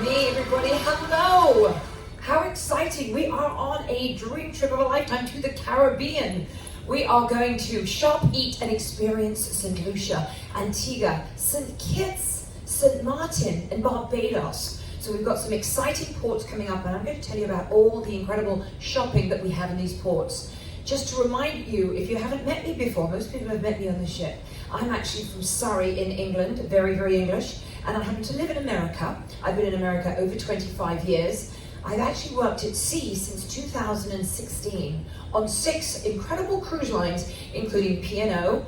me, everybody. Hello! How exciting! We are on a dream trip of a lifetime to the Caribbean. We are going to shop, eat, and experience St. Lucia, Antigua, St. Kitts, St. Martin, and Barbados. So we've got some exciting ports coming up, and I'm going to tell you about all the incredible shopping that we have in these ports. Just to remind you, if you haven't met me before, most people have met me on the ship. I'm actually from Surrey in England, very, very English, and I happen to live in America. I've been in America over 25 years. I've actually worked at sea since 2016 on 6 incredible cruise lines, including P&O,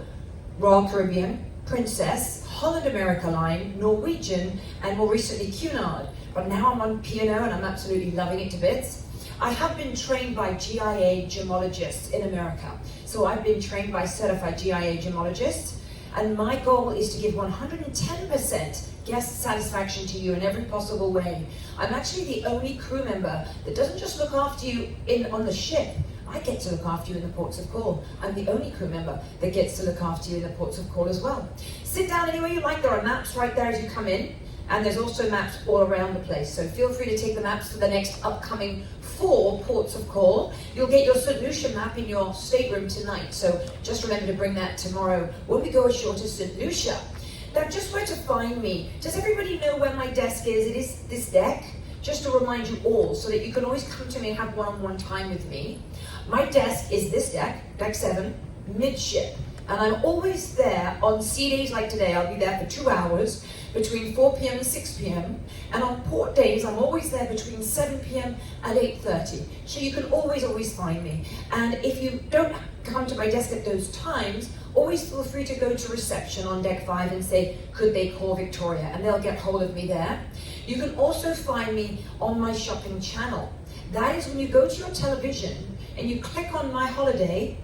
Royal Caribbean, Princess, Holland America Line, Norwegian, and more recently Cunard. But now I'm on P&O and I'm absolutely loving it to bits. I have been trained by GIA gemologists in America. So I've been trained by certified GIA gemologists, and my goal is to give 110% guest satisfaction to you in every possible way. I'm actually the only crew member that doesn't just look after you on the ship. I get to look after you in the ports of call. I'm the only crew member that gets to look after you in the ports of call as well. Sit down anywhere you like. There are maps right there as you come in, and there's also maps all around the place. So feel free to take the maps for the next upcoming 4 ports of call. You'll get your St. Lucia map in your stateroom tonight. So just remember to bring that tomorrow when we go ashore to St. Lucia. Now, just where to find me. Does everybody know where my desk is? It is this deck. Just to remind you all, so that you can always come to me and have one-on-one time with me. My desk is this deck, deck 7, midship. And I'm always there on sea days like today. I'll be there for 2 hours between 4 p.m. and 6 p.m. And on port days, I'm always there between 7 p.m. and 8:30. So you can always find me. And if you don't come to my desk at those times, always feel free to go to reception on deck 5 and say, could they call Victoria? And they'll get hold of me there. You can also find me on my shopping channel. That is when you go to your television and you click on My Holiday,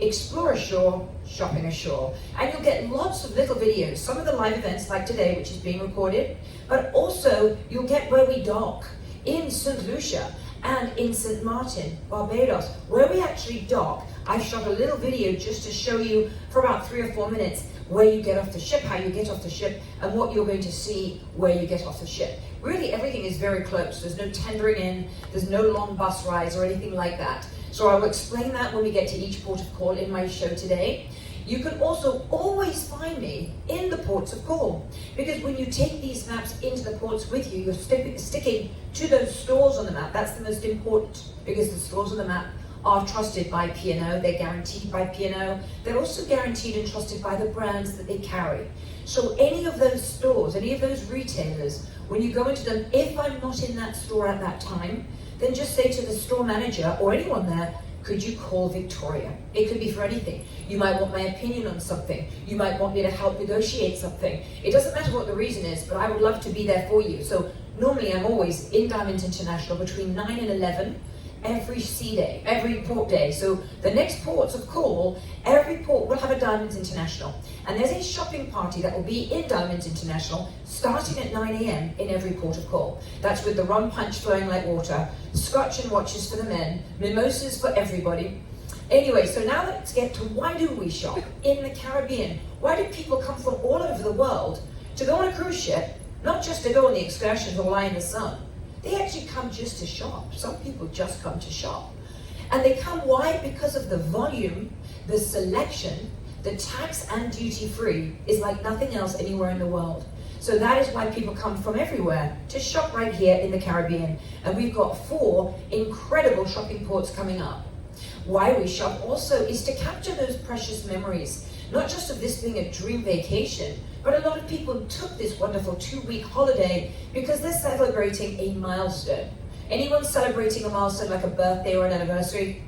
Explore Ashore, Shopping Ashore. And you'll get lots of little videos, some of the live events like today, which is being recorded, but also you'll get where we dock in St. Lucia and in St. Martin, Barbados, where we actually dock. I shot a little video just to show you for about 3 or 4 minutes where you get off the ship, how you get off the ship, and what you're going to see where you get off the ship. Really, everything is very close. There's no tendering in, there's no long bus rides or anything like that. So I will explain that when we get to each port of call in my show today. You can also always find me in the ports of call, because when you take these maps into the ports with you, you're sticking to those stores on the map. That's the most important, because the stores on the map are trusted by P&O, they're guaranteed by P&O. They're also guaranteed and trusted by the brands that they carry. So any of those stores, any of those retailers, when you go into them, if I'm not in that store at that time, then just say to the store manager or anyone there, could you call Victoria? It could be for anything. You might want my opinion on something. You might want me to help negotiate something. It doesn't matter what the reason is, but I would love to be there for you. So normally I'm always in Diamonds International between 9 and 11, every sea day, every port day. So the next ports of call, every port will have a Diamonds International. And there's a shopping party that will be in Diamonds International starting at 9 a.m. in every port of call. That's with the rum punch flowing like water, scotch and watches for the men, mimosas for everybody. Anyway, so now let's get to why do we shop in the Caribbean? Why do people come from all over the world to go on a cruise ship, not just to go on the excursions or lie in the sun? They actually come just to shop. Some people just come to shop. And they come, why? Because of the volume, the selection, the tax and duty free is like nothing else anywhere in the world. So that is why people come from everywhere to shop right here in the Caribbean. And we've got 4 incredible shopping ports coming up. Why we shop also is to capture those precious memories, not just of this being a dream vacation, but a lot of people took this wonderful 2-week holiday because they're celebrating a milestone. Anyone celebrating a milestone like a birthday or an anniversary?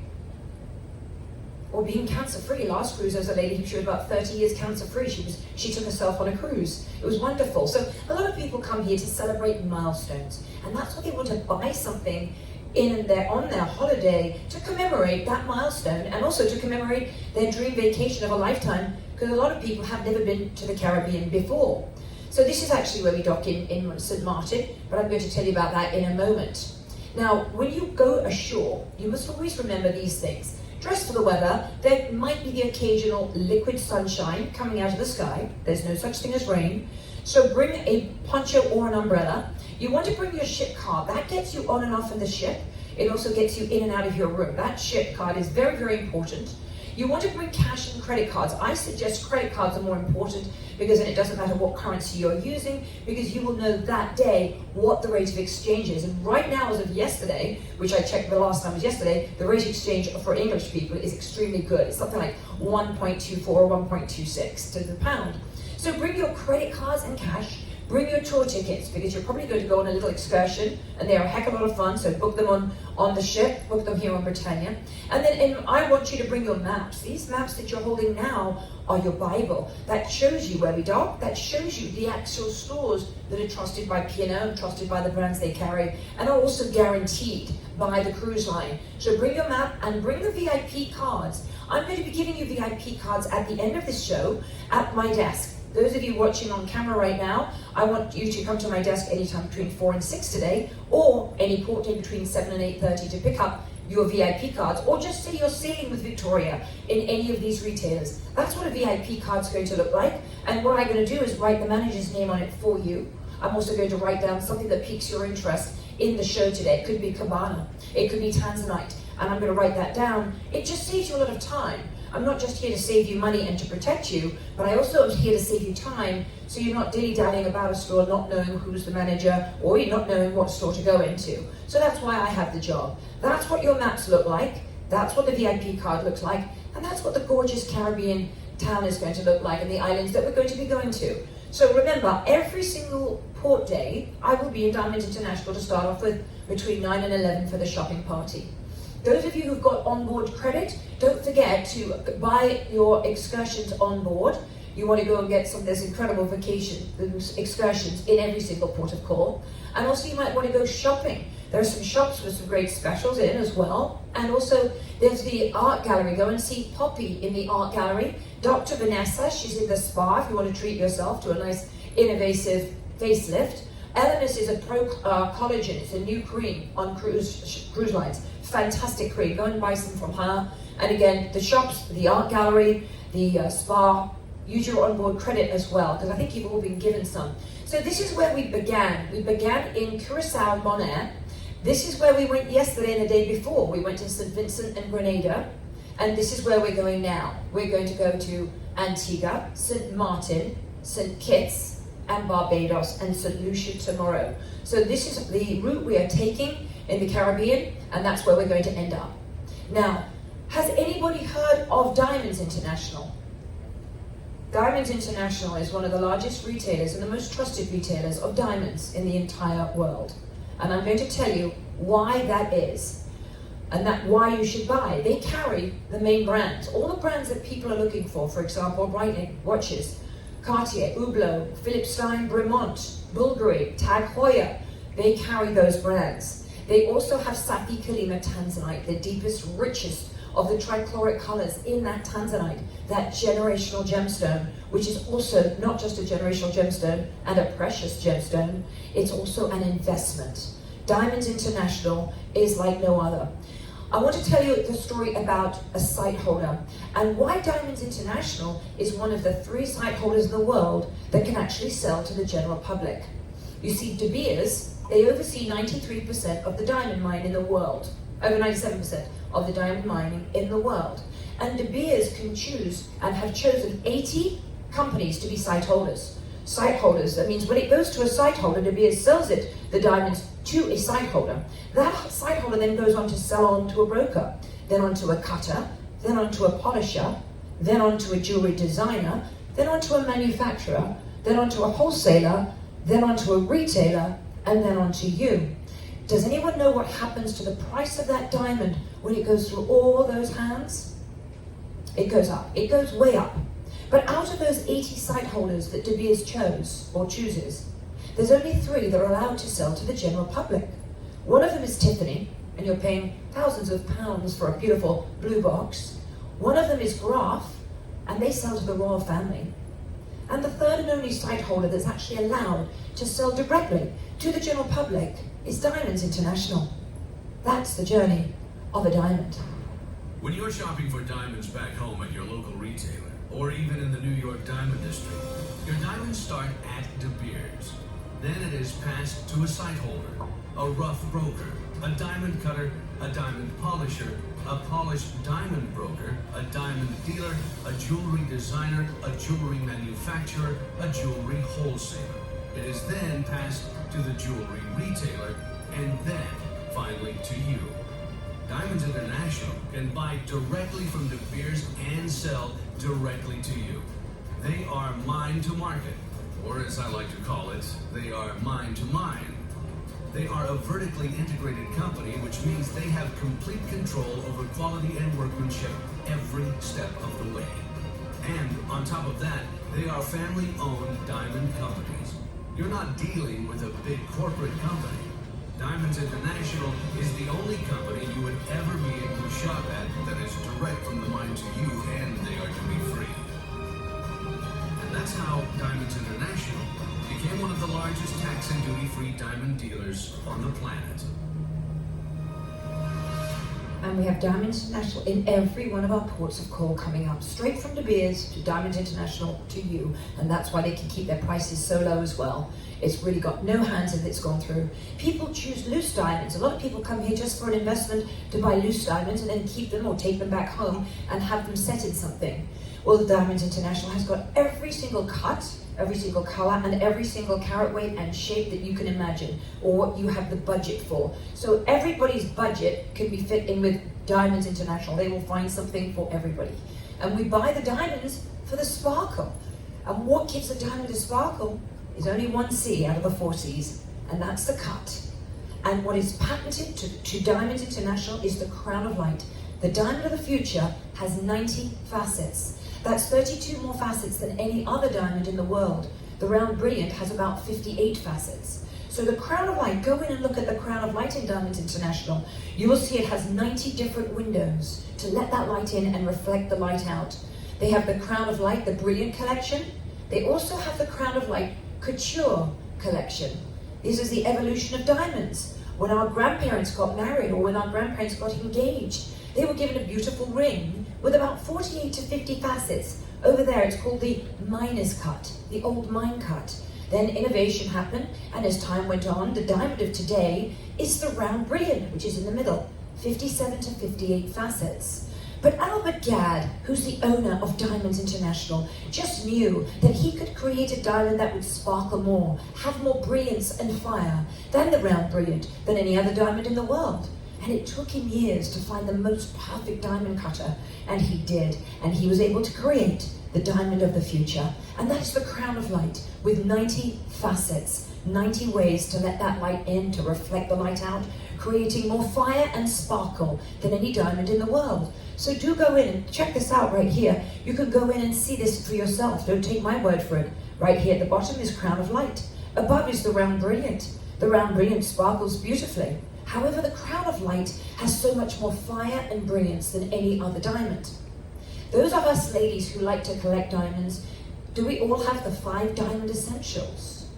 Or being cancer-free. Last cruise, there was a lady who was about 30 years cancer-free. She took herself on a cruise. It was wonderful. So a lot of people come here to celebrate milestones. And that's why they want to buy something on their holiday to commemorate that milestone, and also to commemorate their dream vacation of a lifetime, because a lot of people have never been to the Caribbean before. So this is actually where we dock in St. Martin, but I'm going to tell you about that in a moment. Now, when you go ashore, you must always remember these things. Dress for the weather. There might be the occasional liquid sunshine coming out of the sky. There's no such thing as rain. So bring a poncho or an umbrella. You want to bring your ship card. That gets you on and off in the ship. It also gets you in and out of your room. That ship card is very, very important. You want to bring cash and credit cards. I suggest credit cards are more important because then it doesn't matter what currency you're using, because you will know that day what the rate of exchange is. And right now, as of yesterday, which I checked the last time was yesterday, the rate of exchange for English people is extremely good. It's something like 1.24 or 1.26 to the pound. So bring your credit cards and cash. Bring your tour tickets, because you're probably going to go on a little excursion and they are a heck of a lot of fun, so book them on the ship, book them here on Britannia. And I want you to bring your maps. These maps that you're holding now are your Bible. That shows you where we dock, that shows you the actual stores that are trusted by P&O and trusted by the brands they carry, and are also guaranteed by the cruise line. So bring your map and bring the VIP cards. I'm going to be giving you VIP cards at the end of this show at my desk. Those of you watching on camera right now, I want you to come to my desk anytime between 4 and 6 today, or any port day between 7 and 8:30 to pick up your VIP cards, or just say you're sailing with Victoria in any of these retailers. That's what a VIP card's going to look like, and what I'm going to do is write the manager's name on it for you. I'm also going to write down something that piques your interest in the show today. It could be Cabana, it could be Tanzanite, and I'm going to write that down. It just saves you a lot of time. I'm not just here to save you money and to protect you, but I also am here to save you time, so you're not dilly-dallying about a store, not knowing who's the manager, or you're not knowing what store to go into. So that's why I have the job. That's what your maps look like, that's what the VIP card looks like, and that's what the gorgeous Caribbean town is going to look like, and the islands that we're going to be going to. So remember, every single port day, I will be in Diamond International to start off with between 9 and 11 for the shopping party. Those of you who've got onboard credit, don't forget to buy your excursions on board. You want to go and get some of those incredible vacation excursions in every single port of call. And also you might want to go shopping. There are some shops with some great specials in as well. And also there's the art gallery. Go and see Poppy in the art gallery. Dr. Vanessa, she's in the spa if you want to treat yourself to a nice innovative facelift. Elemis is a pro collagen. It's a new cream on cruise lines. Fantastic cream. Go and buy some from her. And again, the shops, the art gallery, the spa, use your onboard credit as well, because I think you've all been given some. So this is where we began. We began in Curacao, Bonaire. This is where we went yesterday and the day before. We went to St. Vincent and Grenada. And this is where we're going now. We're going to go to Antigua, St. Martin, St. Kitts, and Barbados, and St. Lucia tomorrow. So this is the route we are taking in the Caribbean, and that's where we're going to end up. Now, has anybody heard of Diamonds International? Diamonds International is one of the largest retailers and the most trusted retailers of diamonds in the entire world. And I'm going to tell you why that is, and that why you should buy. They carry the main brands, all the brands that people are looking for example, Breitling watches, Cartier, Hublot, Philippe Stein, Bremont, Bulgari, Tag Heuer. They carry those brands. They also have Safi Kalima Tanzanite, the deepest, richest of the trichloric colors in that Tanzanite, that generational gemstone, which is also not just a generational gemstone and a precious gemstone, it's also an investment. Diamonds International is like no other. I want to tell you the story about a site holder and why Diamonds International is one of the 3 site holders in the world that can actually sell to the general public. You see, De Beers, they oversee 93% of the diamond mine in the world, over 97% of the diamond mining in the world. And De Beers can choose and have chosen 80 companies to be site holders. Site holders, that means when it goes to a site holder, De Beers sells it, the diamonds, to a site holder. That site holder then goes on to sell on to a broker, then on to a cutter, then on to a polisher, then on to a jewelry designer, then on to a manufacturer, then on to a wholesaler, then on to a retailer, and then on to you. Does anyone know what happens to the price of that diamond when it goes through all those hands? It goes up. It goes way up. But out of those 80 site holders that De Beers chose or chooses, there's only 3 that are allowed to sell to the general public. One of them is Tiffany, and you're paying thousands of pounds for a beautiful blue box. One of them is Graf, and they sell to the royal family. And the third and only site holder that's actually allowed to sell directly to the general public is Diamonds International. That's the journey of a diamond. When you're shopping for diamonds back home at your local retailer, or even in the New York Diamond District, your diamonds start at De Beers. Then it is passed to a site holder, a rough broker, a diamond cutter, a diamond polisher, a polished diamond broker, a diamond dealer, a jewelry designer, a jewelry manufacturer, a jewelry wholesaler. It is then passed to the jewelry retailer, and then finally to you. Diamonds International can buy directly from De Beers and sell directly to you. They are mine to market, or as I like to call it, they are mine to mine. They are a vertically integrated company, which means they have complete control over quality and workmanship every step of the way. And on top of that, they are family-owned diamond companies. You're not dealing with a big corporate company. Diamonds International is the only company you would ever be able to shop at that is direct from the mine to you, and they are duty-free. And that's how Diamonds International became one of the largest tax and duty-free diamond dealers on the planet. And we have Diamonds International in every one of our ports of call coming up, straight from De Beers to Diamonds International to you. And that's why they can keep their prices so low as well. It's really got no hands if it's gone through. People choose loose diamonds. A lot of people come here just for an investment to buy loose diamonds and then keep them or take them back home and have them set in something. Well, the Diamonds International has got every single cut, every single color, and every single carat weight and shape that you can imagine, or what you have the budget for. So everybody's budget can be fit in with Diamonds International. They will find something for everybody. And we buy the diamonds for the sparkle. And what gives a diamond a sparkle is only one C out of the 4 C's, and that's the cut. And what is patented to Diamonds International is the crown of light. The diamond of the future has 90 facets. That's 32 more facets than any other diamond in the world. The round brilliant has about 58 facets. So the crown of light, go in and look at the crown of light in Diamonds International. You will see it has 90 different windows to let that light in and reflect the light out. They have the crown of light, the brilliant collection. They also have the crown of light couture collection. This is the evolution of diamonds. When our grandparents got married or when our grandparents got engaged, they were given a beautiful ring with about 48 to 50 facets. Over there it's called the miner's cut, the old mine cut. Then innovation happened, and as time went on, the diamond of today is the round brilliant, which is in the middle, 57 to 58 facets. But Albert Gadd, who's the owner of Diamonds International, just knew that he could create a diamond that would sparkle more, have more brilliance and fire than the round brilliant, than any other diamond in the world. And it took him years to find the most perfect diamond cutter, and he did. And he was able to create the diamond of the future. And that is the crown of light, with 90 facets, 90 ways to let that light in, to reflect the light out, creating more fire and sparkle than any diamond in the world. So do go in and check this out right here. You can go in and see this for yourself. Don't take my word for it. Right here at the bottom is crown of light. Above is the round brilliant. The round brilliant sparkles beautifully. However, the crown of light has so much more fire and brilliance than any other diamond. Those of us ladies who like to collect diamonds, do we all have the 5 diamond essentials?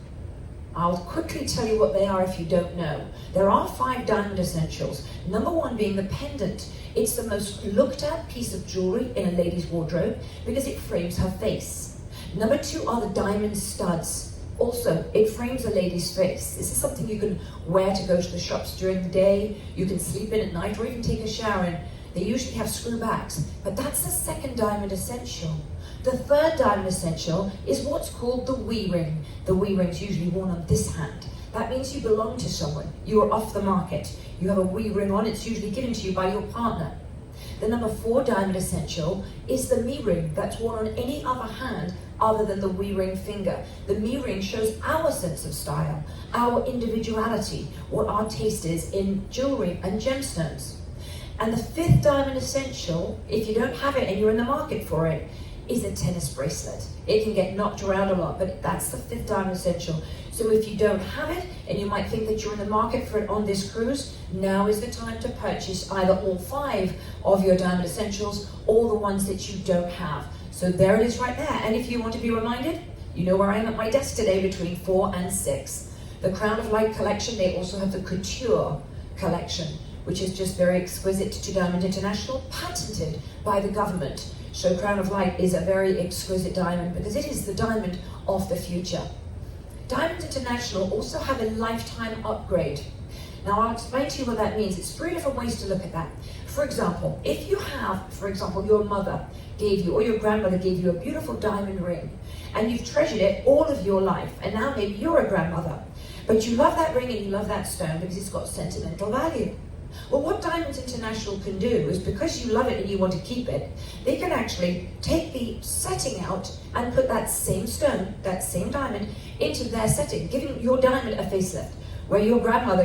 I'll quickly tell you what they are if you don't know. There are 5 diamond essentials. Number 1 being the pendant. It's the most looked at piece of jewelry in a lady's wardrobe because it frames her face. Number 2 are the diamond studs. Also, it frames a lady's face. This is something you can wear to go to the shops during the day. You can sleep in at night or even take a shower in. They usually have screw backs, but that's the 2nd diamond essential. The 3rd diamond essential is what's called the we ring. The we ring's usually worn on this hand. That means you belong to someone. You are off the market. You have a we ring on. It's usually given to you by your partner. The number 4 diamond essential is the me ring that's worn on any other hand other than the we ring finger. The me ring shows our sense of style, our individuality, what our taste is in jewelry and gemstones. And the 5th diamond essential, if you don't have it and you're in the market for it, is a tennis bracelet. It can get knocked around a lot, but that's the 5th diamond essential. So if you don't have it, and you might think that you're in the market for it on this cruise, now is the time to purchase either all 5 of your diamond essentials or the ones that you don't have. So there it is right there. And if you want to be reminded, you know where I am at my desk today between 4 and 6. The Crown of Light collection, they also have the Couture collection, which is just very exquisite to Diamond International, patented by the government. So Crown of Light is a very exquisite diamond because it is the diamond of the future. Diamond International also have a lifetime upgrade. Now I'll explain to you what that means. It's 3 different ways to look at that. For example, if you have, for example, your mother gave you or your grandmother gave you a beautiful diamond ring and you've treasured it all of your life, and now maybe you're a grandmother, but you love that ring and you love that stone because it's got sentimental value. Well, what Diamonds International can do is, because you love it and you want to keep it, they can actually take the setting out and put that same stone, that same diamond, into their setting, giving your diamond a facelift. Where your grandmother,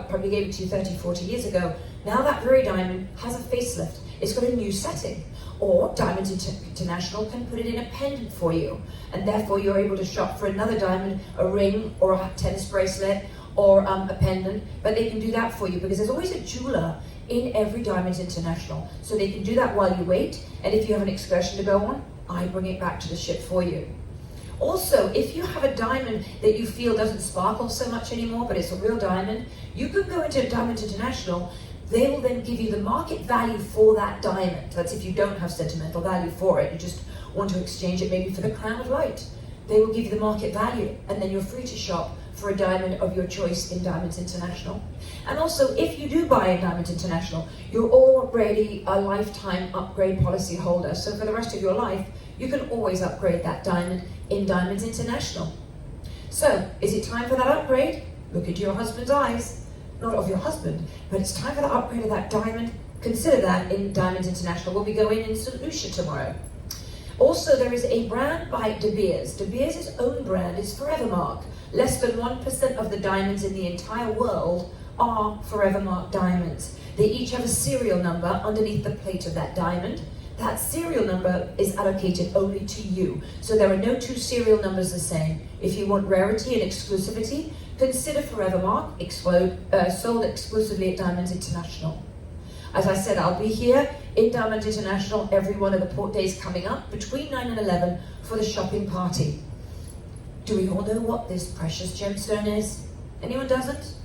probably gave it to you 30, 40 years ago, now that very diamond has a facelift. It's got a new setting. Or Diamonds International can put it in a pendant for you, and therefore you're able to shop for another diamond, a ring, or a tennis bracelet, or a pendant, but they can do that for you because there's always a jeweler in every Diamonds International. So they can do that while you wait, and if you have an excursion to go on, I bring it back to the ship for you. Also, if you have a diamond that you feel doesn't sparkle so much anymore, but it's a real diamond, you can go into Diamonds International. They will then give you the market value for that diamond. That's if you don't have sentimental value for it, you just want to exchange it maybe for the Crown of Light. They will give you the market value, and then you're free to shop for a diamond of your choice in Diamonds International. And also, if you do buy in Diamonds International, you're already a lifetime upgrade policy holder. So for the rest of your life, you can always upgrade that diamond in Diamonds International. So, is it time for that upgrade? Look into your husband's eyes. Not of your husband, but it's time for the upgrade of that diamond. Consider that in Diamonds International. We'll be going in St. Lucia tomorrow. Also, there is a brand by De Beers. De Beers' own brand is Forevermark. Less than 1% of the diamonds in the entire world are Forevermark diamonds. They each have a serial number underneath the plate of that diamond. That serial number is allocated only to you. So there are no two serial numbers the same. If you want rarity and exclusivity, consider Forevermark, sold exclusively at Diamonds International. As I said, I'll be here in Diamonds International every one of the port days coming up between 9 and 11 for the shopping party. Do we all know what this precious gemstone is? Anyone doesn't?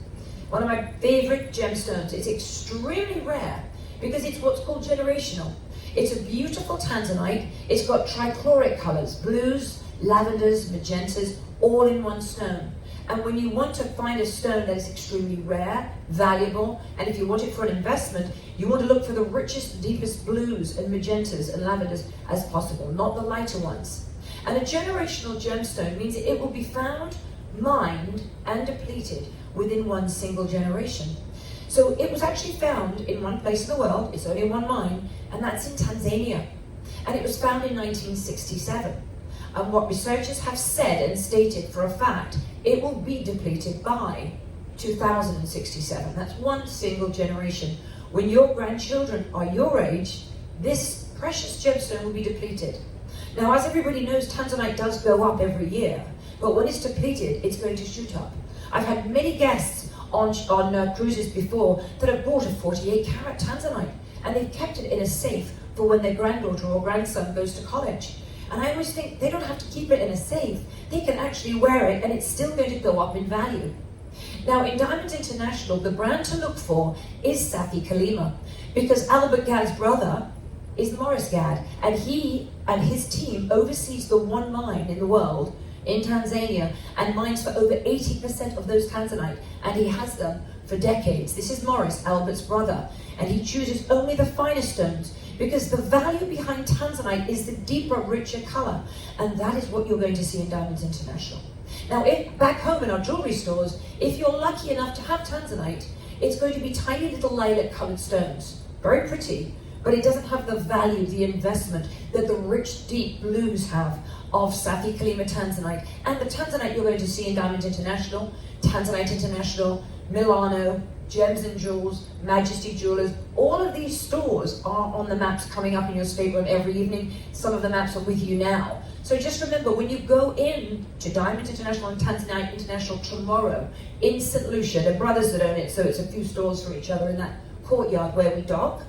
One of my favorite gemstones. It's extremely rare because it's what's called generational. It's a beautiful tanzanite. It's got trichloric colors, blues, lavenders, magentas, all in one stone. And when you want to find a stone that is extremely rare, valuable, and if you want it for an investment, you want to look for the richest, deepest blues and magentas and lavenders as possible, not the lighter ones. And a generational gemstone means that it will be found, mined, and depleted within one single generation. So it was actually found in one place in the world, it's only one mine, and that's in Tanzania. And it was found in 1967. And what researchers have said and stated for a fact, it will be depleted by 2067. That's one single generation. When your grandchildren are your age, this precious gemstone will be depleted. Now, as everybody knows, tanzanite does go up every year, but when it's depleted, it's going to shoot up. I've had many guests on cruises before that have bought a 48 carat tanzanite, and they've kept it in a safe for when their granddaughter or grandson goes to college. And I always think they don't have to keep it in a safe. They can actually wear it and it's still going to go up in value. Now in Diamonds International, the brand to look for is Safi Kalima, because Albert Gadd's brother is Morris Gadd, and he and his team oversees the one mine in the world in Tanzania and mines for over 80% of those tanzanite, and he has them for decades. This is Morris, Albert's brother, and he chooses only the finer stones because the value behind tanzanite is the deeper, richer color, and that is what you're going to see in Diamonds International. Now, back home in our jewelry stores, if you're lucky enough to have tanzanite, it's going to be tiny little lilac-colored stones, very pretty, but it doesn't have the value, the investment that the rich, deep blues have of Safi Kalima tanzanite. And the tanzanite you're going to see in Diamonds International, Tanzanite International, Milano, Gems and Jewels, Majesty Jewelers, all of these stores are on the maps coming up in your stateroom every evening. Some of the maps are with you now. So just remember, when you go in to Diamonds International and Tanzanite International tomorrow in St. Lucia, they're brothers that own it, so it's a few stores for each other in that courtyard where we dock.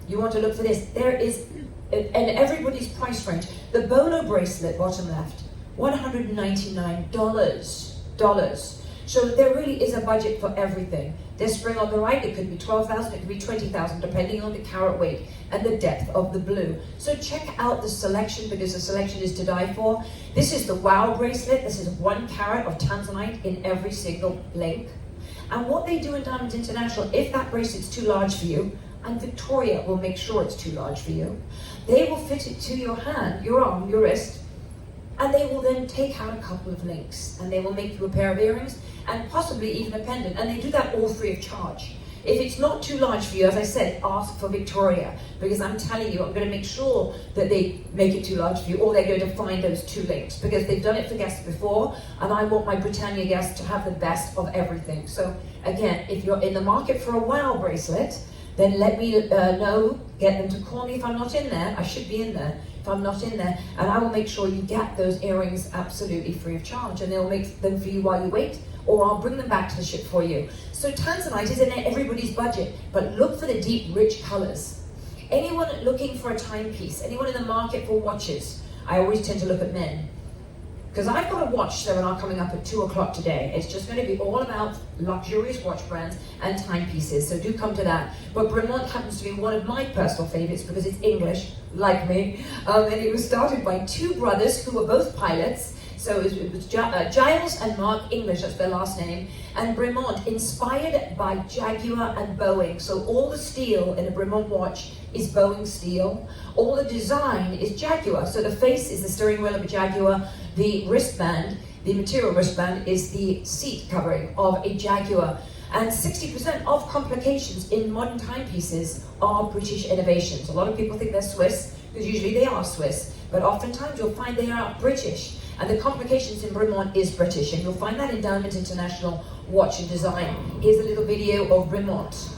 You want to look for this. There is, and everybody's price range. The Bolo bracelet, bottom left, $199. So there really is a budget for everything. This spring on the right, it could be 12,000, it could be 20,000, depending on the carat weight and the depth of the blue. So check out the selection, because the selection is to die for. This is the WOW bracelet. This is 1 carat of tanzanite in every single link. And what they do in Diamonds International, if that bracelet's too large for you, and Victoria will make sure it's too large for you, they will fit it to your hand, your arm, your wrist, and they will then take out a couple of links, and they will make you a pair of earrings, and possibly even a pendant, and they do that all free of charge. If it's not too large for you, as I said, ask for Victoria, because I'm telling you, I'm going to make sure that they make it too large for you, or they're going to find those 2 links, because they've done it for guests before, and I want my Britannia guests to have the best of everything. So again, if you're in the market for a WOW bracelet, then let me know, get them to call me if I'm not in there. I should be in there if I'm not in there, and I will make sure you get those earrings absolutely free of charge, and they'll make them for you while you wait, or I'll bring them back to the ship for you. So tanzanite is in everybody's budget, but look for the deep, rich colors. Anyone looking for a timepiece, anyone in the market for watches, I always tend to look at men. Because I've got a watch seminar coming up at 2 o'clock today. It's just going to be all about luxurious watch brands and timepieces, so do come to that. But Bremont happens to be one of my personal favorites because it's English, like me, and it was started by 2 brothers who were both pilots. So it was Giles and Mark English, that's their last name, and Bremont, inspired by Jaguar and Boeing. So all the steel in a Bremont watch is Boeing steel. All the design is Jaguar. So the face is the steering wheel of a Jaguar. The wristband, the material wristband, is the seat covering of a Jaguar. And 60% of complications in modern timepieces are British innovations. A lot of people think they're Swiss, because usually they are Swiss, but oftentimes you'll find they are British. And the complications in Bremont is British, and you'll find that in Diamonds International Watch and Design. Here's a little video of Bremont.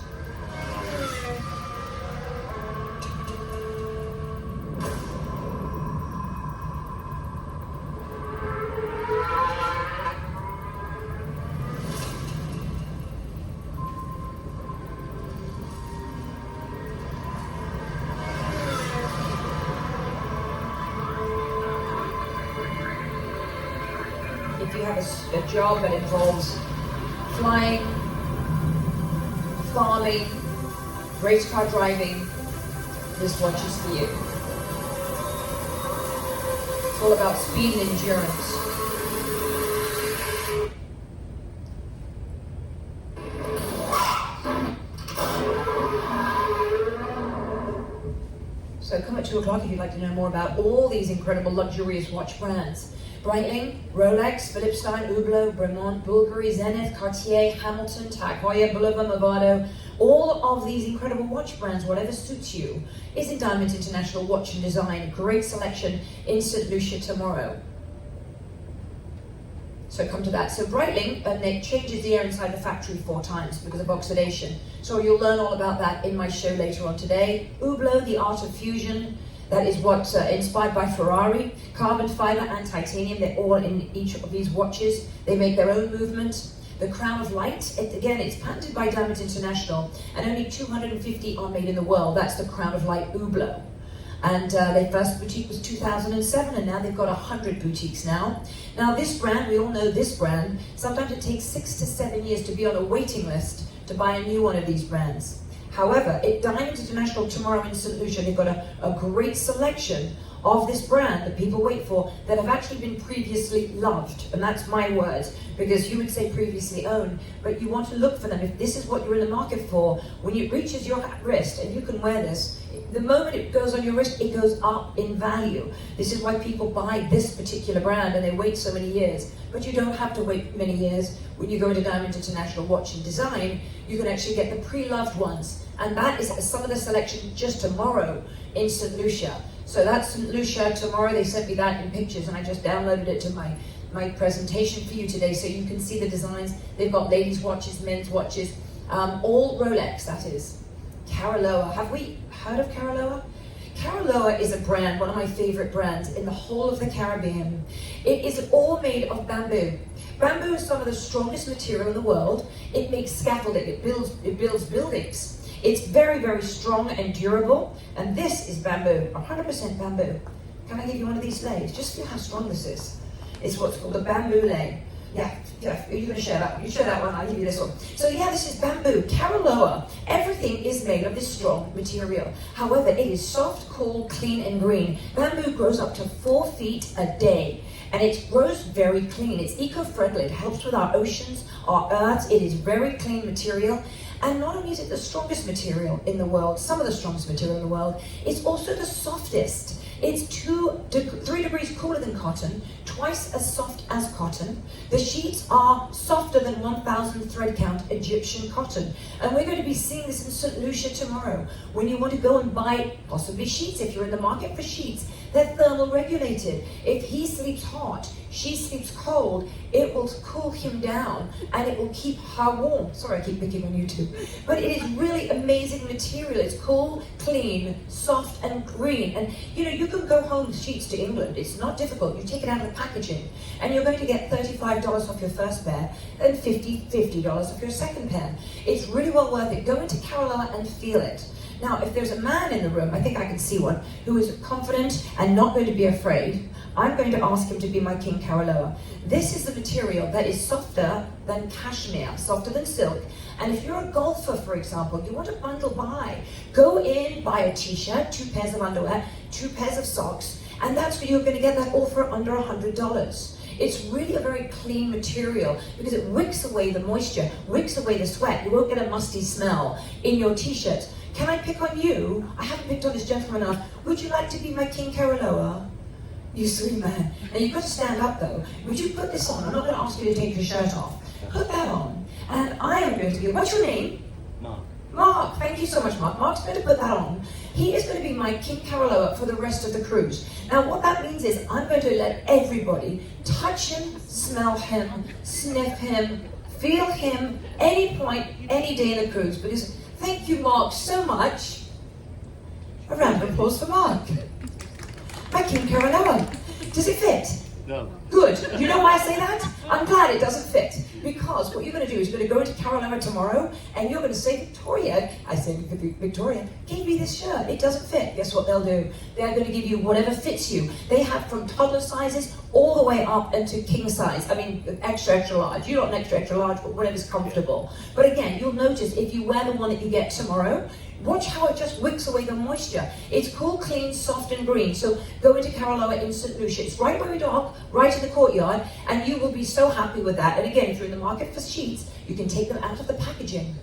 If you have a job that involves flying, farming, race car driving, this watch is for you. It's all about speed and endurance. So come at 2 o'clock if you'd like to know more about all these incredible luxurious watch brands. Breitling, Rolex, Philippe Stein, Hublot, Bremont, Bulgari, Zenith, Cartier, Hamilton, Tag Heuer, Bulova, Movado, all of these incredible watch brands, whatever suits you, is in Diamonds International Watch and Design. Great selection in St. Lucia tomorrow. So come to that. So Breitling, it changes the air inside the factory 4 times because of oxidation. So you'll learn all about that in my show later on today. Hublot, the art of fusion. That is what inspired by Ferrari. Carbon fiber and titanium, they're all in each of these watches. They make their own movement. The Crown of Light, it's patented by Diamonds International, and only 250 are made in the world. That's the Crown of Light Hublot. And their first boutique was 2007, and now they've got 100 boutiques now. Now this brand, we all know this brand, sometimes it takes 6 to 7 years to be on a waiting list to buy a new one of these brands. However, at Diamonds International tomorrow in St. Lucia, they've got a great selection of this brand that people wait for that have actually been previously loved. And that's my words, because you would say previously owned, but you want to look for them. If this is what you're in the market for, when it reaches your wrist and you can wear this, the moment it goes on your wrist, it goes up in value. This is why people buy this particular brand and they wait so many years. But you don't have to wait many years. When you go into Diamonds International Watch and Design, you can actually get the pre-loved ones. And that is some of the selection just tomorrow in St. Lucia. So that's St. Lucia tomorrow. They sent me that in pictures and I just downloaded it to my presentation for you today so you can see the designs. They've got ladies' watches, men's watches, all Rolex, that is. Caroloa. Have we heard of Caroloa? Caroloa is a brand, one of my favorite brands in the whole of the Caribbean. It is all made of bamboo. Bamboo is some of the strongest material in the world. It makes scaffolding, it builds buildings. It's very, very strong and durable. And this is bamboo, 100% bamboo. Can I give you one of these leis? Just feel how strong this is. It's what's called a bamboo lei. Yeah, you're going to share that one. You share that one, I'll give you this one. So yeah, this is bamboo, Caroloa. Everything is made of this strong material. However, it is soft, cool, clean, and green. Bamboo grows up to 4 feet a day. And it grows very clean. It's eco-friendly. It helps with our oceans, our earth. It is very clean material. And not only is it the strongest material in the world, some of the strongest material in the world, it's also the softest. It's 3 degrees cooler than cotton, twice as soft as cotton. The sheets are softer than 1,000 thread count Egyptian cotton. And we're going to be seeing this in St. Lucia tomorrow. When you want to go and buy possibly sheets, if you're in the market for sheets, they're thermal regulated. If he sleeps hot, she sleeps cold, it will cool him down and it will keep her warm. Sorry, I keep picking on you too. But it is really amazing material. It's cool, clean, soft and green. And you know, you can go home with sheets to England. It's not difficult. You take it out of the packaging and you're going to get $35 off your first pair and $50 off your second pair. It's really well worth it. Go into Caroloa and feel it. Now, if there's a man in the room, I think I can see one, who is confident and not going to be afraid, I'm going to ask him to be my King Caroloa. This is the material that is softer than cashmere, softer than silk. And if you're a golfer, for example, you want to bundle buy, go in, buy a t-shirt, 2 pairs of underwear, 2 pairs of socks, and that's where you're going to get that all for under $100. It's really a very clean material because it wicks away the moisture, wicks away the sweat. You won't get a musty smell in your t-shirt. Can I pick on you? I haven't picked on this gentleman enough. Would you like to be my King Caroloa? You sweet man. And you've got to stand up though. Would you put this on? I'm not going to ask you to take your shirt off. Put that on. And I am going to be, what's your name? Mark. Mark, thank you so much, Mark. Mark's going to put that on. He is going to be my King Caroloa for the rest of the cruise. Now, what that means is I'm going to let everybody touch him, smell him, sniff him, feel him, any point, any day in the cruise. Because thank you, Mark, so much. A round of applause for Mark. My King Caroloa. Does it fit? No. Good. You know why I say that? I'm glad it doesn't fit. Because what you're going to do is you're going to go into Caroloa tomorrow and you're going to say, Victoria, I say, Victoria, give me this shirt. It doesn't fit. Guess what they'll do? They're going to give you whatever fits you. They have from toddler sizes all the way up into king size. I mean, extra, extra large. You're not an extra, extra large, but whatever's comfortable. But again, you'll notice if you wear the one that you get tomorrow, watch how it just wicks away the moisture. It's cool, clean, soft and green. So go into Caroloa in St. Lucia. It's right where we dock, right in the courtyard, and you will be so happy with that. And again, if you're in the market for sheets, you can take them out of the packaging.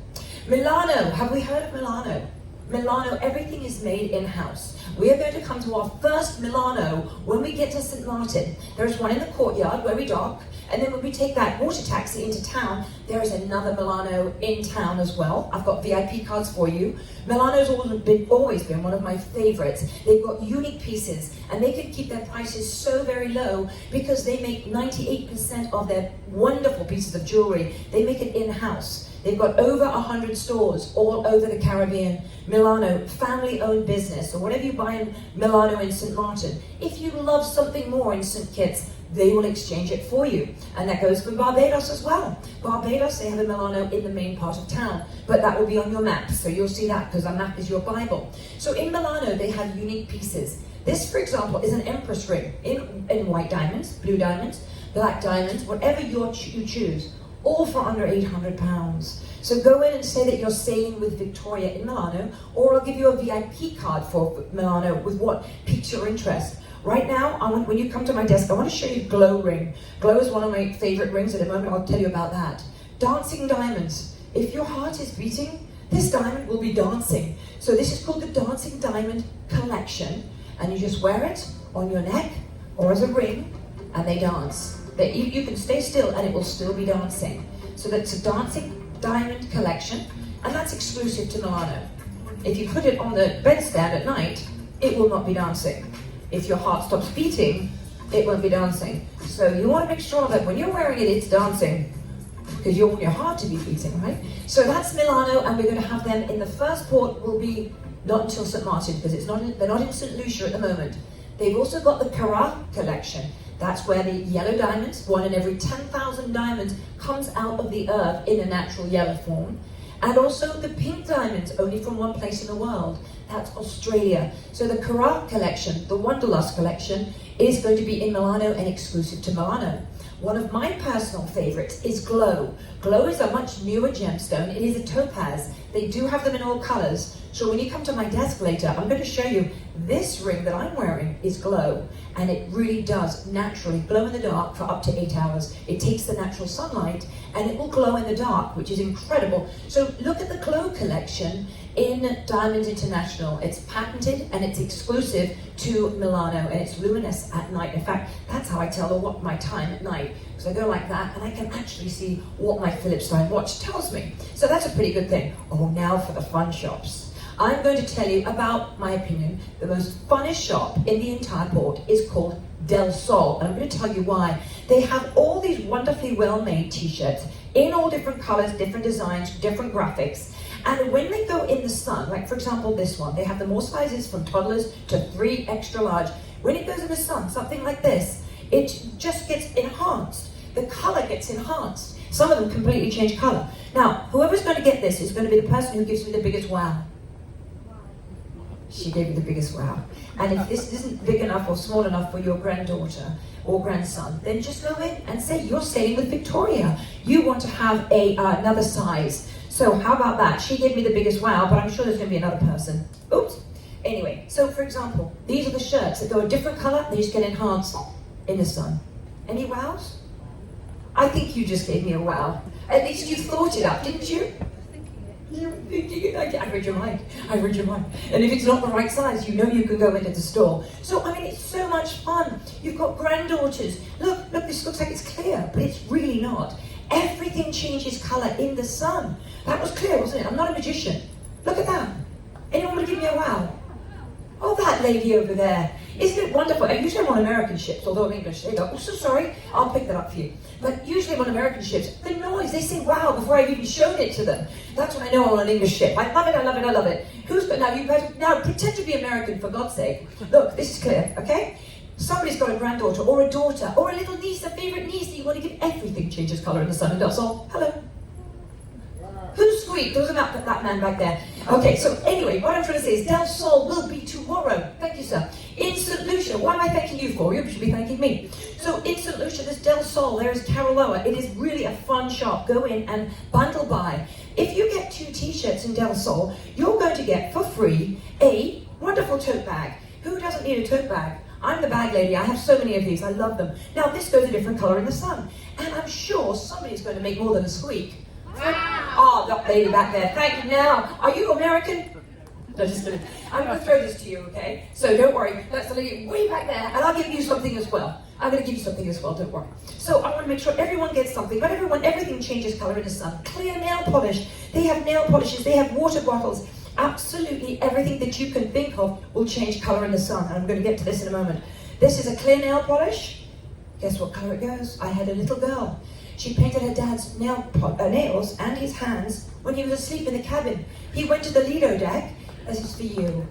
Milano, have we heard of Milano? Milano, everything is made in-house. We are going to come to our first Milano when we get to St. Martin. There is one in the courtyard where we dock, and then when we take that water taxi into town, there is another Milano in town as well. I've got VIP cards for you. Milano's always been one of my favorites. They've got unique pieces, and they can keep their prices so very low because they make 98% of their wonderful pieces of jewelry, they make it in-house. They've got over 100 stores all over the Caribbean. Milano, family-owned business. So whatever you buy in Milano in St. Martin, if you love something more in St. Kitts, they will exchange it for you. And that goes for Barbados as well. Barbados, they have a Milano in the main part of town, but that will be on your map. So you'll see that because our map is your Bible. So in Milano, they have unique pieces. This, for example, is an empress ring in white diamonds, blue diamonds, black diamonds, whatever you choose. All for under £800. So go in and say that you're staying with Victoria in Milano, or I'll give you a VIP card for Milano with what piques your interest. Right now, when you come to my desk, I want to show you Glow Ring. Glow is one of my favorite rings. In a moment, I'll tell you about that. Dancing diamonds. If your heart is beating, this diamond will be dancing. So this is called the Dancing Diamond Collection, and you just wear it on your neck or as a ring, and they dance. You can stay still and it will still be dancing. So that's a Dancing Diamond Collection, and that's exclusive to Milano. If you put it on the bedstand at night, it will not be dancing. If your heart stops beating, it won't be dancing. So you want to make sure that when you're wearing it, it's dancing, because you want your heart to be beating, right? So that's Milano, and we're going to have them in the first port will be not until St. Martin, because they're not in St. Lucia at the moment. They've also got the Cara collection. That's where the yellow diamonds, 1 in every 10,000 diamonds, comes out of the earth in a natural yellow form. And also the pink diamonds, only from one place in the world. That's Australia. So the Cara collection, the Wanderlust collection, is going to be in Milano and exclusive to Milano. One of my personal favorites is Glow. Glow is a much newer gemstone. It is a topaz. They do have them in all colors. So when you come to my desk later, I'm going to show you this ring that I'm wearing is Glow. And it really does naturally glow in the dark for up to 8 hours. It takes the natural sunlight and it will glow in the dark, which is incredible. So look at the Glow collection in Diamonds International. It's patented and it's exclusive to Milano, and it's luminous at night. In fact, that's how I tell what my time at night, because I go like that and I can actually see what my Philips Time watch tells me. So that's a pretty good thing. Oh, now for the fun shops. I'm going to tell you about, my opinion, the most funnest shop in the entire port is called Del Sol, and I'm going to tell you why. They have all these wonderfully well-made t-shirts in all different colors, different designs, different graphics. And when they go in the sun, like for example this one, they have the more sizes from toddlers to 3 extra large. When it goes in the sun, something like this, it just gets enhanced. The color gets enhanced. Some of them completely change color. Now, whoever's going to get this is going to be the person who gives me the biggest wow. She gave me the biggest wow. And if this isn't big enough or small enough for your granddaughter or grandson, then just go in and say you're staying with Victoria. You want to have another size. So how about that? She gave me the biggest wow, but I'm sure there's going to be another person. Oops. Anyway, so for example, these are the shirts that go a different color. They just get enhanced in the sun. Any wows? I think you just gave me a wow. At least you thought it up, didn't you? You're thinking it. I read your mind. I read your mind. And if it's not the right size, you know you can go into the store. So, I mean, it's so much fun. You've got granddaughters. Look, this looks like it's clear, but it's really not. Everything changes color in the sun. That was clear, wasn't it? I'm not a magician. Look at that. Anyone want to give me a wow? Oh, that lady over there. Isn't it wonderful? And usually I'm on American ships, although I'm English. They go, oh, so sorry. I'll pick that up for you. But usually I'm on American ships. The noise, they say wow before I've even shown it to them. That's when I know I'm on an English ship. I love it, I love it, I love it. Who's got, now pretend to be American, for God's sake. Look, this is clear, okay? Somebody's got a granddaughter or a daughter or a little niece, a favorite niece that you want to give everything changes color in the sun and does all. Hello. Who's sweet? There was that man back there. Okay, so anyway, what I'm trying to say is Del Sol will be tomorrow. Thank you, sir. In St. Lucia. What am I thanking you for? You should be thanking me. So in St. Lucia, there's Del Sol. There is Caroloa. It is really a fun shop. Go in and bundle buy. If you get 2 t-shirts in Del Sol, you're going to get for free a wonderful tote bag. Who doesn't need a tote bag? I'm the bag lady. I have so many of these. I love them. Now, this goes a different color in the sun. And I'm sure somebody's going to make more than a squeak. Oh, that lady back there. Thank you. Now, are you American? No, just kidding. I'm going to throw this to you, okay? So don't worry. That's the lady way back there. And I'll give you something as well. I'm going to give you something as well. Don't worry. So I want to make sure everyone gets something. But everything changes color in the sun. Clear nail polish. They have nail polishes. They have water bottles. Absolutely everything that you can think of will change color in the sun. And I'm going to get to this in a moment. This is a clear nail polish. Guess what color it goes? I had a little girl. She painted her dad's nails and his hands when he was asleep in the cabin. He went to the Lido deck. This is for you.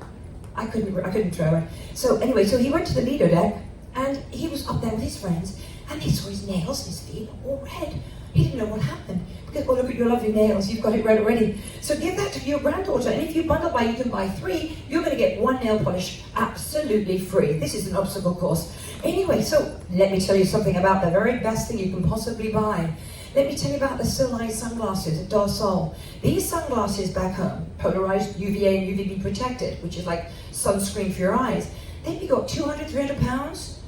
I couldn't throw it. So anyway, so he went to the Lido deck and he was up there with his friends and they saw his nails, his feet, all red. He didn't know what happened. Because, oh, look at your lovely nails. You've got it red already. So give that to your granddaughter. And if you bundle buy, you can buy 3. You're going to get 1 nail polish absolutely free. This is an obstacle course. Anyway, so let me tell you something about the very best thing you can possibly buy. Let me tell you about the Soleil sunglasses at Del Sol. These sunglasses back home, polarized, UVA and UVB protected, which is like sunscreen for your eyes. They'd be got 200, 300 pounds.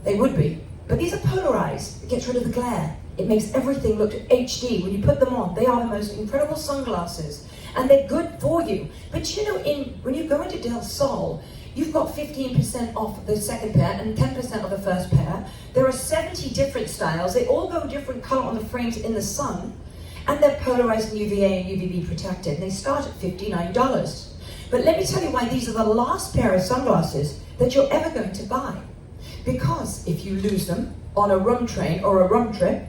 They would be. But these are polarized. It gets rid of the glare. It makes everything look HD. When you put them on, they are the most incredible sunglasses. And they're good for you. But you know, when you go into Del Sol, you've got 15% off the second pair and 10% of the first pair. There are 70 different styles. They all go different color on the frames in the sun. And they're polarized and UVA and UVB protected. And they start at $59. But let me tell you why these are the last pair of sunglasses that you're ever going to buy. Because if you lose them on a rum train or a rum trip,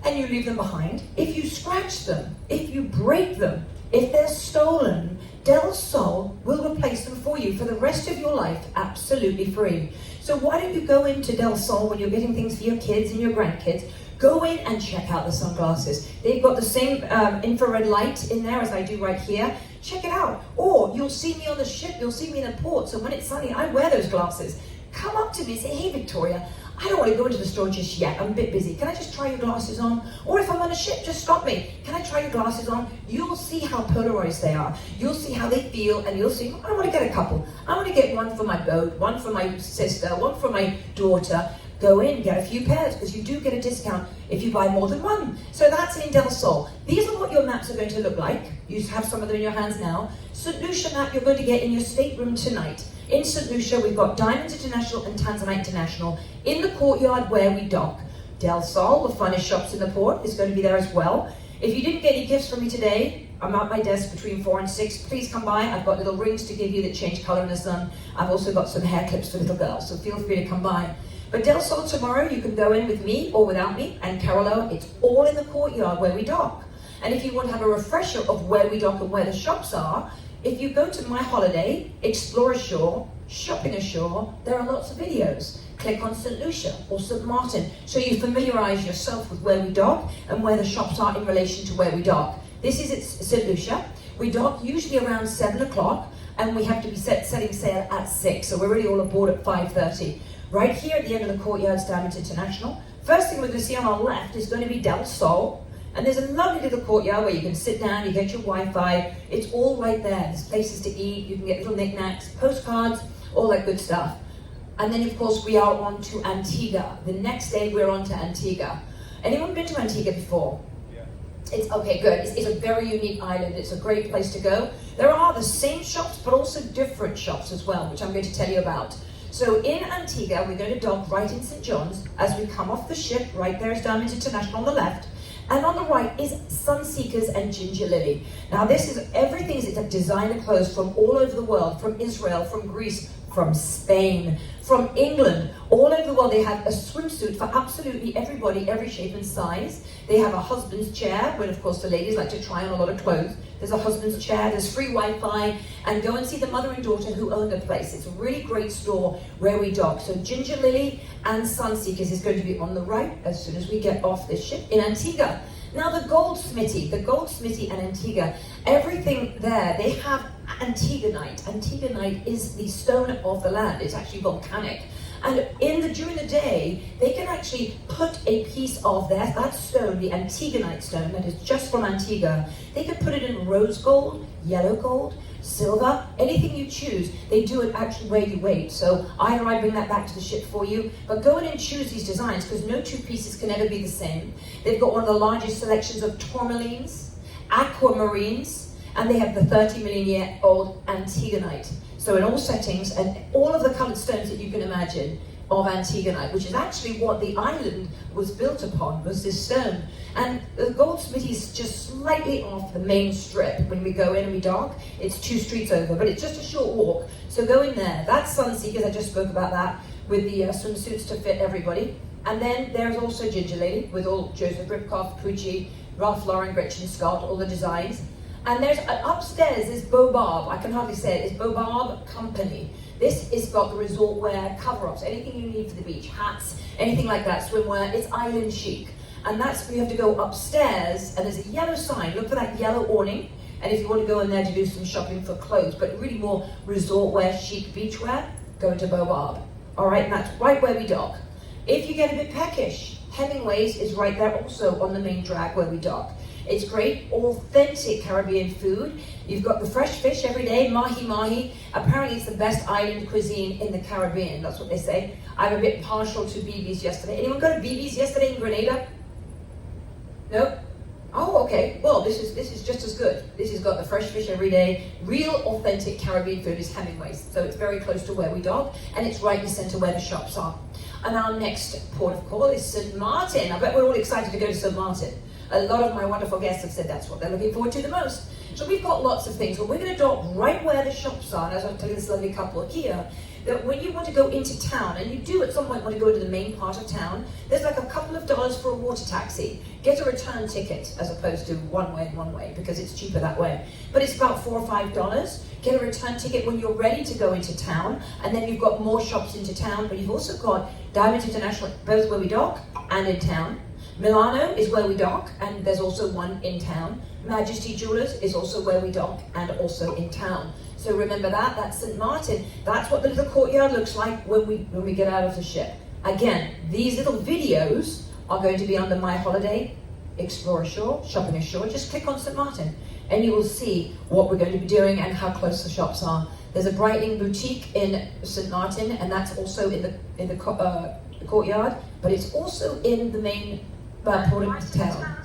and you leave them behind, if you scratch them, if you break them, if they're stolen, Del Sol will replace them for you for the rest of your life, absolutely free. So why don't you go into Del Sol when you're getting things for your kids and your grandkids, go in and check out the sunglasses. They've got the same infrared light in there as I do right here. Check it out. Or you'll see me on the ship, you'll see me in the port, so when it's sunny, I wear those glasses. Come up to me and say, hey Victoria, I don't want to go into the store just yet, I'm a bit busy. Can I just try your glasses on? Or if I'm on a ship, just stop me. Can I try your glasses on? You'll see how polarized they are. You'll see how they feel, and you'll see, I want to get a couple. I want to get one for my boat, one for my sister, one for my daughter. Go in, get a few pairs, because you do get a discount if you buy more than one. So that's in Del Sol. These are what your maps are going to look like. You have some of them in your hands now. St. Lucia map you're going to get in your stateroom tonight. In St. Lucia, we've got Diamonds International and Tanzanite International in the courtyard where we dock. Del Sol, the funnest shops in the port, is going to be there as well. If you didn't get any gifts from me today, I'm at my desk between 4 and 6. Please come by. I've got little rings to give you that change color in the sun. I've also got some hair clips for little girls, so feel free to come by. But Del Sol tomorrow, you can go in with me or without me, and Carolo, it's all in the courtyard where we dock. And if you want to have a refresher of where we dock and where the shops are, if you go to My Holiday, Explore Ashore, Shopping Ashore, there are lots of videos. Click on St. Lucia or St. Martin, so you familiarize yourself with where we dock and where the shops are in relation to where we dock. This is at St. Lucia. We dock usually around 7 o'clock, and we have to be setting sail at 6, so we're really all aboard at 5:30. Right here at the end of the courtyard is Diamonds International. First thing we're going to see on our left is going to be Del Sol. And there's a lovely little courtyard where you can sit down, you get your Wi-Fi. It's all right there. There's places to eat, you can get little knickknacks, postcards, all that good stuff. And then, of course, we are on to Antigua. The next day, we're on to Antigua. Anyone been to Antigua before? Yeah. It's okay, good. It's a very unique island. It's a great place to go. There are the same shops, but also different shops as well, which I'm going to tell you about. So in Antigua, we're going to dock right in St. John's. As we come off the ship, right there is Diamonds International on the left. And on the right is Sunseekers and Ginger Lily. Now this is, everything is designer clothes from all over the world, from Israel, from Greece, from Spain, from England, all over the world. They have a swimsuit for absolutely everybody, every shape and size. They have a husband's chair, when of course the ladies like to try on a lot of clothes. There's a husband's chair, there's free Wi-Fi, and go and see the mother and daughter who own the place. It's a really great store where we dock. So Ginger Lily and Sunseekers is going to be on the right as soon as we get off this ship in Antigua. Now the Goldsmithy and Antigua, everything there, they have Antiguanite. Antiguanite is the stone of the land. It's actually volcanic. And during the day, they can actually put a piece of that stone, the Antiguanite stone, that is just from Antigua, they can put it in rose gold, yellow gold, silver, anything you choose. They do it actually where you wait. So either I bring that back to the ship for you, but go in and choose these designs, because no two pieces can ever be the same. They've got one of the largest selections of tourmalines, aquamarines, and they have the 30 million year old Antiguanite. So in all settings, and all of the colored stones that you can imagine of Antiguanite, which is actually what the island was built upon, was this stone. And the Goldsmithy is just slightly off the main strip. When we go in and we dock, it's 2 streets over, but it's just a short walk. So go in there. That's Sunseekers, I just spoke about that, with the swimsuits to fit everybody. And then there's also Ginger Lily, with all Joseph Ribkoff, Pucci, Ralph Lauren, Gretchen Scott, all the designs. And there's upstairs is Bobab, I can hardly say it, it's Bobab Company. This is got the resort wear, cover-ups, anything you need for the beach, hats, anything like that, swimwear, it's island chic. And that's where you have to go upstairs, and there's a yellow sign, look for that yellow awning, and if you want to go in there to do some shopping for clothes, but really more resort wear, chic beachwear, go into Bobab. All right, and that's right where we dock. If you get a bit peckish, Hemingway's is right there also on the main drag where we dock. It's great, authentic Caribbean food. You've got the fresh fish every day, mahi-mahi. Apparently it's the best island cuisine in the Caribbean, that's what they say. I'm a bit partial to BB's yesterday. Anyone go to BB's yesterday in Grenada? No? Oh, okay. Well, this is just as good. This has got the fresh fish every day. Real authentic Caribbean food is Hemingway's. So it's very close to where we dock, and it's right in the center where the shops are. And our next port of call is St. Martin. I bet we're all excited to go to St. Martin. A lot of my wonderful guests have said that's what they're looking forward to the most. So we've got lots of things, but we're going to dock right where the shops are. And as I'm telling this lovely couple here, that when you want to go into town, and you do at some point want to go into the main part of town, there's like a couple of dollars for a water taxi. Get a return ticket as opposed to one way, because it's cheaper that way. But it's about $4 or $5. Get a return ticket when you're ready to go into town, and then you've got more shops into town, but you've also got Diamonds International, both where we dock and in town. Milano is where we dock, and there's also one in town. Majesty Jewelers is also where we dock and also in town. So remember that, that's St. Martin. That's what the little courtyard looks like when we get out of the ship. Again, these little videos are going to be under My Holiday, Explore Ashore, Shopping Ashore. Just click on St. Martin and you will see what we're going to be doing and how close the shops are. There's a Breitling boutique in St. Martin, and that's also in the courtyard, but it's also in the main part of town.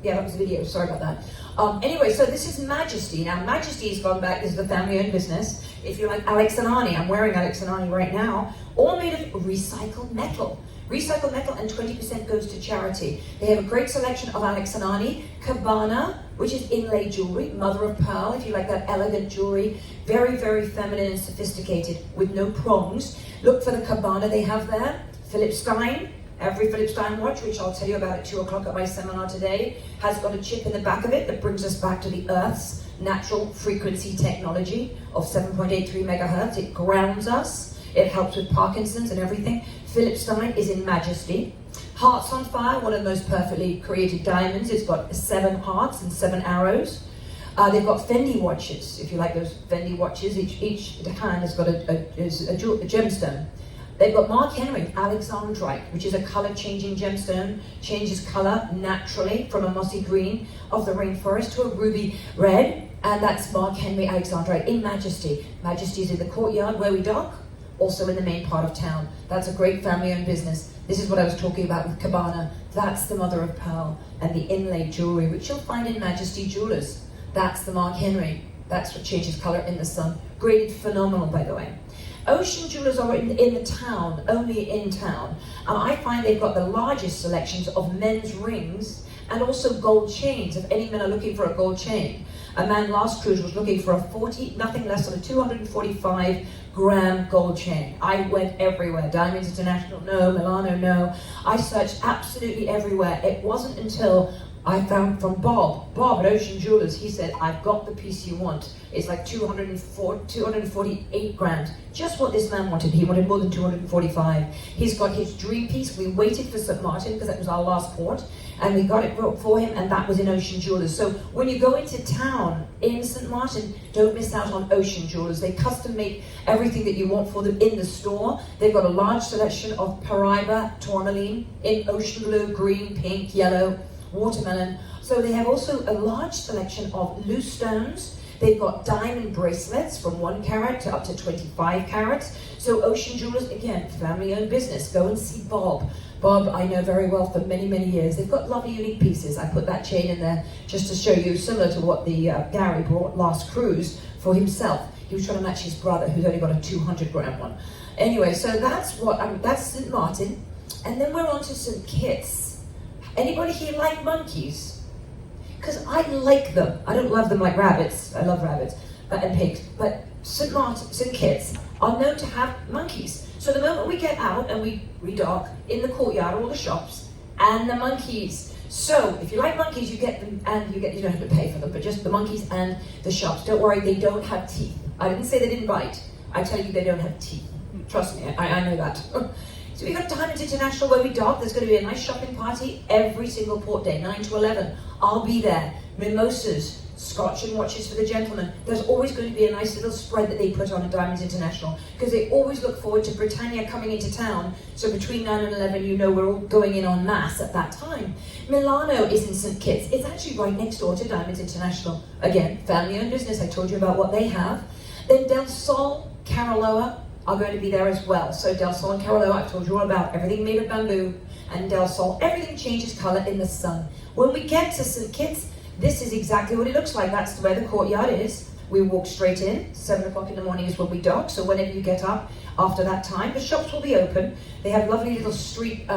Yeah, that was the video, sorry about that. Anyway, so this is Majesty. Now, Majesty's gone back, this is the family-owned business. If you like Alex and Ani, I'm wearing Alex and Ani right now, all made of recycled metal. Recycled metal, and 20% goes to charity. They have a great selection of Alex and Ani, Cabana, which is inlaid jewelry, mother of pearl, if you like that elegant jewelry, very, very feminine and sophisticated with no prongs. Look for the Cabana they have there. Philip Stein, every Philip Stein watch, which I'll tell you about at 2 o'clock at my seminar today, has got a chip in the back of it that brings us back to the Earth's natural frequency technology of 7.83 megahertz. It grounds us. It helps with Parkinson's and everything. Philip Stein is in Majesty. Hearts on Fire, one of the most perfectly created diamonds. It's got 7 hearts and 7 arrows. They've got Fendi watches, if you like those Fendi watches. Each hand has got a gemstone. They've got Mark Henry Alexandrite, which is a color-changing gemstone, changes color naturally from a mossy green of the rainforest to a ruby red, and that's Mark Henry Alexandrite in Majesty. Majesty's in the courtyard where we dock, also in the main part of town. That's a great family-owned business. This is what I was talking about with Cabana. That's the mother of pearl, and the inlaid jewelry, which you'll find in Majesty Jewelers. That's the Mark Henry. That's what changes color in the sun. Graded phenomenal, by the way. Ocean Jewelers are in the town, only in town. And I find they've got the largest selections of men's rings and also gold chains, if any men are looking for a gold chain. A man last cruise was looking for nothing less than a 245 gram gold chain. I went everywhere. Diamonds International, no. Milano, no. I searched absolutely everywhere. It wasn't until I found from Bob at Ocean Jewelers. He said, I've got the piece you want. It's like 248 grand. Just what this man wanted. He wanted more than 245. He's got his dream piece. We waited for St. Martin because that was our last port, and we got it for him, and that was in Ocean Jewelers. So when you go into town in St. Martin, don't miss out on Ocean Jewelers. They custom make everything that you want for them in the store. They've got a large selection of Paraiba tourmaline in ocean blue, green, pink, yellow, watermelon. So they have also a large selection of loose stones. They've got diamond bracelets from 1 carat to up to 25 carats. So Ocean Jewelers, again, family-owned business. Go and see Bob. Bob, I know very well for many, many years. They've got lovely, unique pieces. I put that chain in there just to show you, similar to what the Gary brought last cruise for himself. He was trying to match his brother, who's only got a 200 gram one. Anyway, so that's St. Martin. And then we're on to St. Kitts. Anybody here like monkeys? Because I like them. I don't love them like rabbits. I love rabbits and pigs. But St. Kitts are known to have monkeys. So the moment we get out and we dock, in the courtyard are all the shops and the monkeys. So if you like monkeys, you get them, and you don't have to pay for them, but just the monkeys and the shops. Don't worry, they don't have teeth. I didn't say they didn't bite. I tell you, they don't have teeth. Trust me, I know that. So we've got Diamonds International where we dock. There's going to be a nice shopping party every single port day, 9 to 11. I'll be there. Mimosas, scotch and watches for the gentlemen. There's always going to be a nice little spread that they put on at Diamonds International because they always look forward to Britannia coming into town. So between 9 and 11, you know we're all going in en masse at that time. Milano is in St. Kitts. It's actually right next door to Diamonds International. Again, family-owned business. I told you about what they have. Then Del Sol, Caroloa are going to be there as well. So Del Sol and Caroloa, I've told you all about everything made of bamboo, and Del Sol, everything changes color in the sun. When we get to St. Kitts, this is exactly what it looks like. That's where the courtyard is. We walk straight in. 7 o'clock in the morning is when we dock. So whenever you get up after that time, the shops will be open. They have lovely little street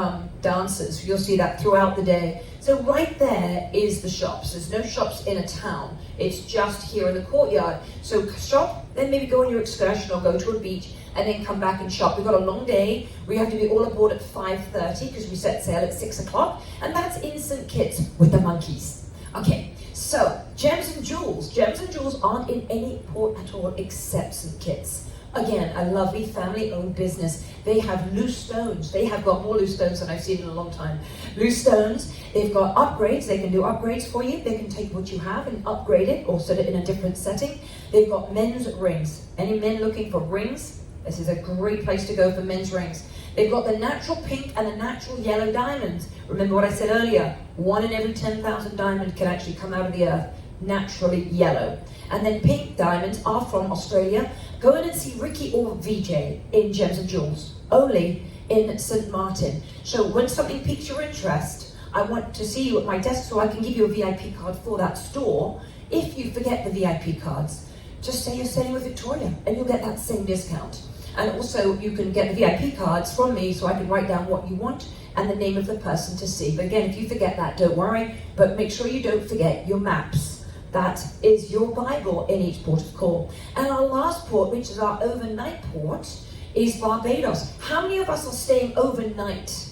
dancers. You'll see that throughout the day. So right there is the shops. There's no shops in a town. It's just here in the courtyard. So shop, then maybe go on your excursion or go to a beach and then come back and shop. We've got a long day. We have to be all aboard at 5:30 because we set sail at 6 o'clock. And that's in St. Kitts with the monkeys. Okay, so gems and jewels. Gems and jewels aren't in any port at all except St. Kitts. Again, a lovely family-owned business. They have loose stones. They have got more loose stones than I've seen in a long time. Loose stones. They've got upgrades. They can do upgrades for you. They can take what you have and upgrade it or set it in a different setting. They've got men's rings. Any men looking for rings? This is a great place to go for men's rings. They've got the natural pink and the natural yellow diamonds. Remember what I said earlier, 1 in every 10,000 diamonds can actually come out of the earth naturally yellow. And then pink diamonds are from Australia. Go in and see Ricky or VJ in Gems and Jewels, only in St. Martin. So when something piques your interest, I want to see you at my desk so I can give you a VIP card for that store. If you forget the VIP cards, just say you're staying with Victoria and you'll get that same discount. And also you can get the VIP cards from me so I can write down what you want and the name of the person to see. But again, if you forget that, don't worry, but make sure you don't forget your maps. That is your Bible in each port of call. And our last port, which is our overnight port, is Barbados. How many of us are staying overnight?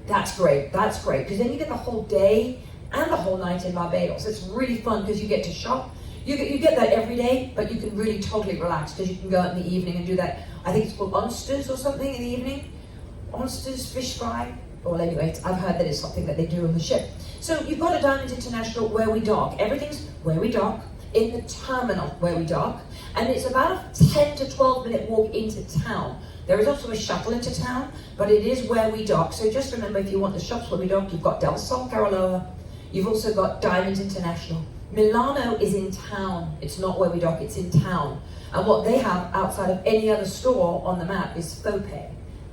That's great, because then you get the whole day and the whole night in Barbados. It's really fun because you get to shop. You get that every day, but you can really totally relax because you can go out in the evening and do that. I think it's called oysters or something in the evening. Oysters, fish fry. Well, anyway, I've heard that it's something that they do on the ship. So you've got a Diamond International where we dock. Everything's where we dock, in the terminal where we dock, and it's about a 10 to 12 minute walk into town. There is also a shuttle into town, but it is where we dock. So just remember, if you want the shops where we dock, you've got Del Sol, Carolina. You've also got Diamond International. Milano is in town. It's not where we dock, it's in town. And what they have outside of any other store on the map is Fope.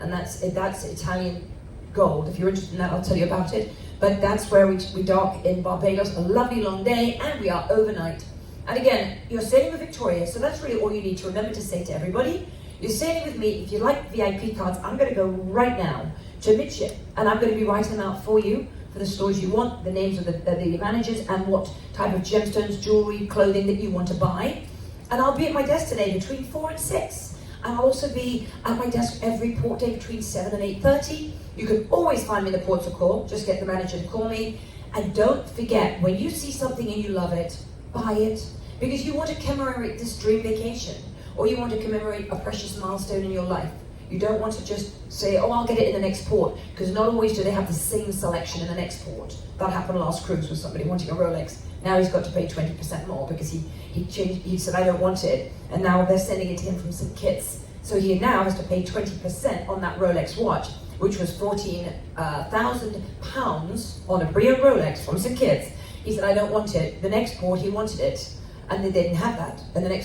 And that's Italian gold. If you're interested in that, I'll tell you about it. But that's where we dock in Barbados. A lovely long day, and we are overnight. And again, you're sailing with Victoria, so that's really all you need to remember to say to everybody. You're sailing with me. If you like VIP cards, I'm going to go right now to Midship, and I'm going to be writing them out for you, for the stores you want, the names of the managers, and what type of gemstones, jewelry, clothing that you want to buy. And I'll be at my desk today between 4 and 6. And I'll also be at my desk every port day between 7 and 8:30. You can always find me in the ports of call. Just get the manager to call me. And don't forget, when you see something and you love it, buy it. Because you want to commemorate this dream vacation. Or you want to commemorate a precious milestone in your life. You don't want to just say, oh, I'll get it in the next port. Because not always do they have the same selection in the next port. That happened last cruise with somebody wanting a Rolex. Now he's got to pay 20% more because he said, I don't want it. And now they're sending it to him from St. Kitts. So he now has to pay 20% on that Rolex watch, which was £14,000 on a Brio Rolex from St. Kitts. He said, I don't want it. The next port, he wanted it. And they didn't have that. And the next